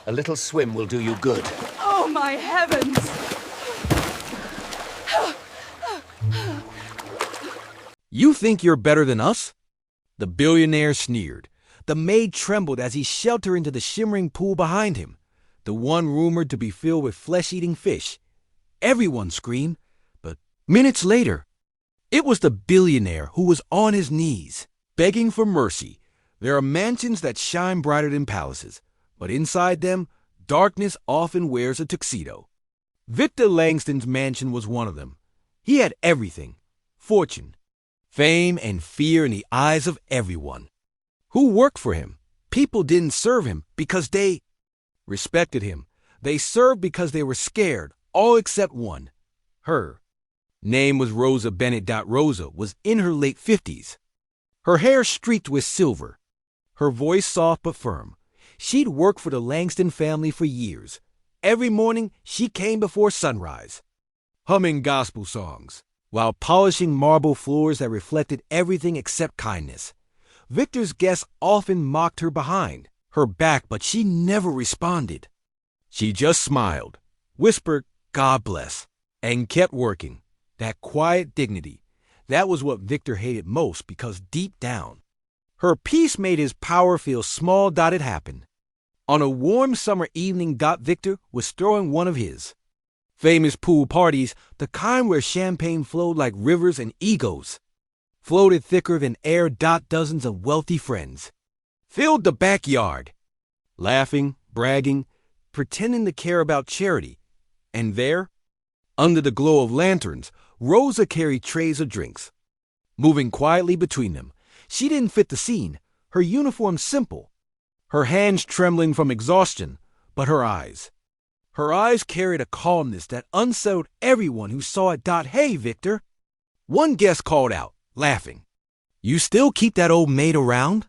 A little swim will do you good. Oh, my heavens! You think you're better than us? The billionaire sneered. The maid trembled as he shoved her into the shimmering pool behind him, the one rumored to be filled with flesh-eating fish. Everyone screamed, but minutes later, it was the billionaire who was on his knees, begging for mercy. There are mansions that shine brighter than palaces, but inside them, darkness often wears a tuxedo. Victor Langston's mansion was one of them. He had everything: fortune, fame, and fear in the eyes of everyone. Who worked for him? People didn't serve him because they respected him. They served because they were scared, all except one. Her name was Rosa Bennett. Rosa was in her late 50s. Her hair streaked with silver. Her voice soft but firm. She'd worked for the Langston family for years. Every morning, she came before sunrise, humming gospel songs, while polishing marble floors that reflected everything except kindness. Victor's guests often mocked her behind her back, but she never responded. She just smiled, whispered, "God bless," and kept working. That quiet dignity, that was what Victor hated most, because deep down, her peace made his power feel small. It happened on a warm summer evening. Victor was throwing one of his famous pool parties, the kind where champagne flowed like rivers and egos floated thicker than air. Dozens of wealthy friends filled the backyard, laughing, bragging, pretending to care about charity. And there, under the glow of lanterns, Rosa carried trays of drinks, moving quietly between them. She didn't fit the scene, her uniform simple, her hands trembling from exhaustion, but her eyes carried a calmness that unsettled everyone who saw it. "Hey, Victor," one guest called out, laughing. "You still keep that old maid around?"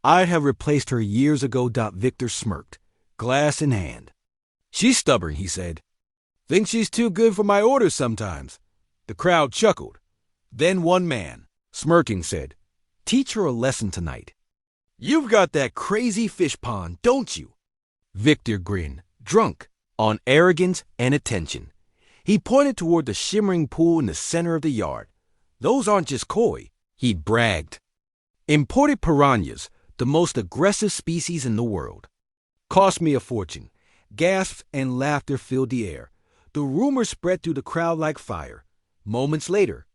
"I'd have replaced her years ago." Victor smirked, glass in hand. "She's stubborn," he said. "Thinks she's too good for my orders sometimes." The crowd chuckled. Then one man, smirking, said, "Teach her a lesson tonight. You've got that crazy fish pond, don't you?" Victor grinned, drunk on arrogance and attention. He pointed toward the shimmering pool in the center of the yard. "Those aren't just koi," he bragged. "Imported piranhas, the most aggressive species in the world. Cost me a fortune." Gasps and laughter filled the air. The rumor spread through the crowd like fire. Moments later,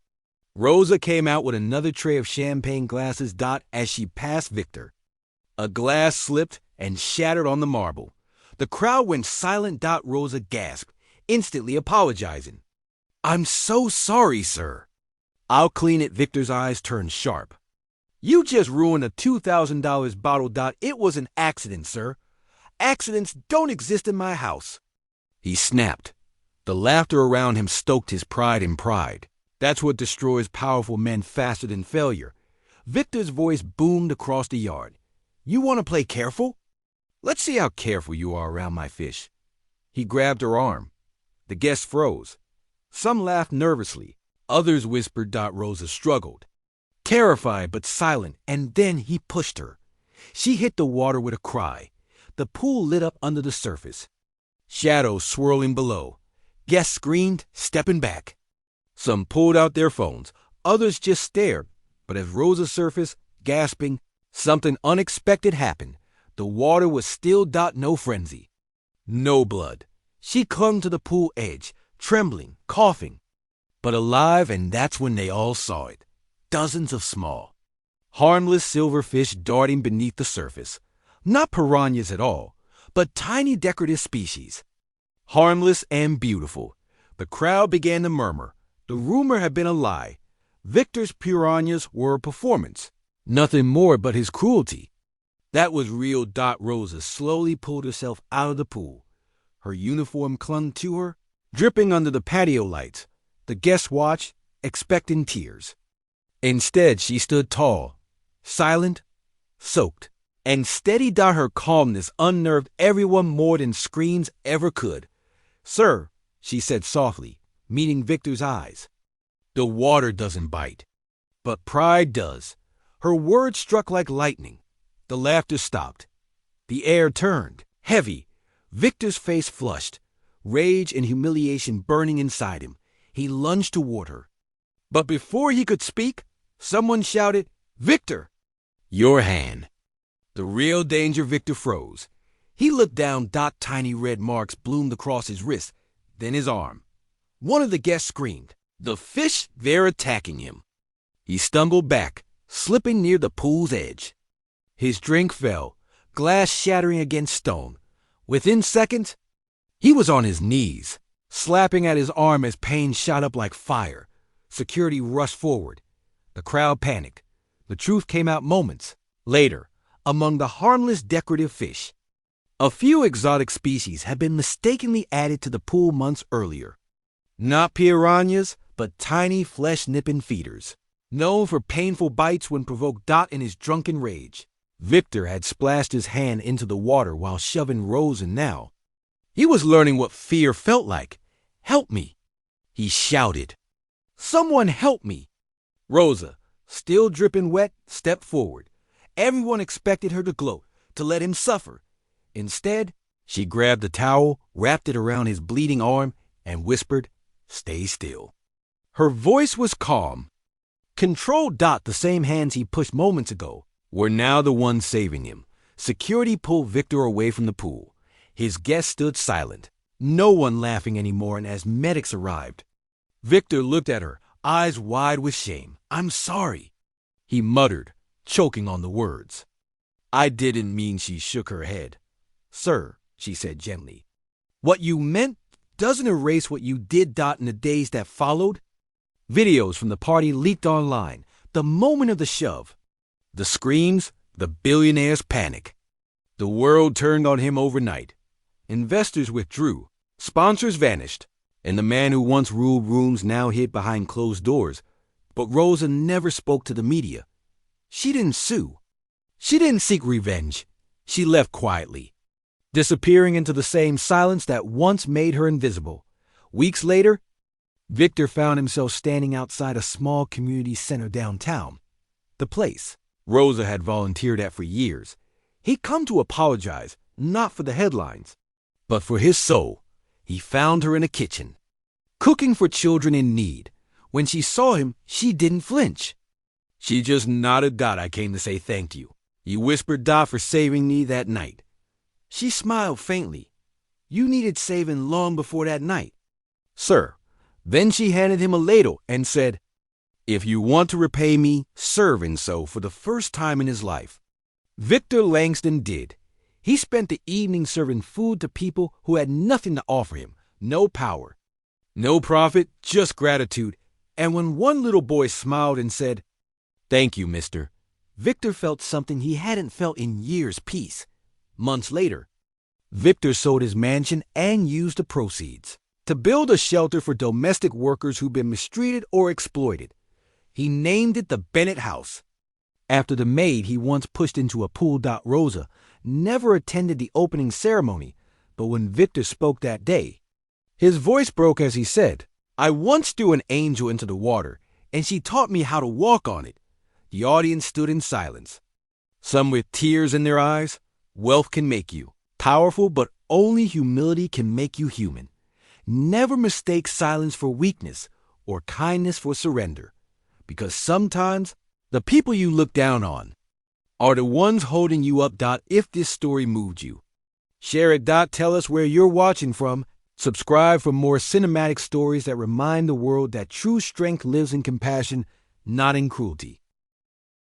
Rosa came out with another tray of champagne glasses. As she passed Victor, a glass slipped and shattered on the marble. The crowd went silent. Rosa gasped, instantly apologizing. "I'm so sorry, sir." "I'll clean it." Victor's eyes turned sharp. "You just ruined a $2,000 bottle. It was an accident, sir. Accidents don't exist in my house." He snapped. The laughter around him stoked his pride and pride. That's what destroys powerful men faster than failure. Victor's voice boomed across the yard. "You want to play careful? Let's see how careful you are around my fish." He grabbed her arm. The guests froze. Some laughed nervously. Others whispered. Rosa struggled, terrified but silent, and then he pushed her. She hit the water with a cry. The pool lit up under the surface, shadows swirling below. Guests screamed, stepping back. Some pulled out their phones. Others just stared. But as Rosa surfaced, gasping, something unexpected happened. The water was still. No frenzy, no blood. She clung to the pool edge, trembling, coughing, but alive, and that's when they all saw it. Dozens of small, harmless silverfish darting beneath the surface. Not piranhas at all, but tiny decorative species. Harmless and beautiful. The crowd began to murmur. The rumor had been a lie. Victor's piranhas were a performance. Nothing more but his cruelty. That was real. Rosa slowly pulled herself out of the pool. Her uniform clung to her, dripping under the patio lights. The guests watched, expecting tears. Instead, she stood tall, silent, soaked, and steady. Her calmness unnerved everyone more than screams ever could. "Sir," she said softly, meeting Victor's eyes, "the water doesn't bite, but pride does." Her words struck like lightning. The laughter stopped. The air turned heavy. Victor's face flushed, rage and humiliation burning inside him. He lunged toward her. But before he could speak, someone shouted, "Victor! Your hand." The real danger. Victor froze. He looked down. Tiny red marks bloomed across his wrist, then his arm. One of the guests screamed, "The fish, they're attacking him." He stumbled back, slipping near the pool's edge. His drink fell, glass shattering against stone. Within seconds, he was on his knees, slapping at his arm as pain shot up like fire. Security rushed forward. The crowd panicked. The truth came out moments later. Among the harmless decorative fish, a few exotic species had been mistakenly added to the pool months earlier. Not piranhas, but tiny flesh-nipping feeders, known for painful bites when provoked. In his drunken rage, Victor had splashed his hand into the water while shoving Rosa. Now he was learning what fear felt like. "Help me!" he shouted. "Someone help me!" Rosa, still dripping wet, stepped forward. Everyone expected her to gloat, to let him suffer. Instead, she grabbed a towel, wrapped it around his bleeding arm, and whispered, "Stay still." Her voice was calm. Controlled. The same hands he pushed moments ago were now the ones saving him. Security pulled Victor away from the pool. His guests stood silent, no one laughing anymore, and as medics arrived, Victor looked at her, eyes wide with shame. "I'm sorry," he muttered, choking on the words. "I didn't mean." She shook her head. "Sir," she said gently, "what you meant doesn't erase what you did." In the days that followed, videos from the party leaked online. The moment of the shove, the screams, the billionaire's panic. The world turned on him overnight. Investors withdrew, sponsors vanished, and the man who once ruled rooms now hid behind closed doors. But Rosa never spoke to the media. She didn't sue. She didn't seek revenge. She left quietly, disappearing into the same silence that once made her invisible. Weeks later, Victor found himself standing outside a small community center downtown. The place Rosa had volunteered at for years. He'd come to apologize, not for the headlines, but for his soul. He found her in a kitchen, cooking for children in need. When she saw him, she didn't flinch. She just nodded. "I came to say thank you," he whispered, "for saving me that night." She smiled faintly. "You needed saving long before that night, sir." Then she handed him a ladle and said, "If you want to repay me, serve." And so, for the first time in his life, Victor Langston did. He spent the evening serving food to people who had nothing to offer him. No power, no profit, just gratitude. And when one little boy smiled and said, "Thank you, mister," Victor felt something he hadn't felt in years: peace. Months later, Victor sold his mansion and used the proceeds to build a shelter for domestic workers who'd been mistreated or exploited. He named it the Bennett House, after the maid he once pushed into a pool. Rosa never attended the opening ceremony, but when Victor spoke that day, his voice broke as he said, "I once threw an angel into the water, and she taught me how to walk on it." The audience stood in silence, some with tears in their eyes. Wealth can make you powerful, but only humility can make you human. Never mistake silence for weakness or kindness for surrender, because sometimes the people you look down on are the ones holding you up. If this story moved you, share it. Tell us where you're watching from. Subscribe for more cinematic stories that remind the world that true strength lives in compassion, not in cruelty.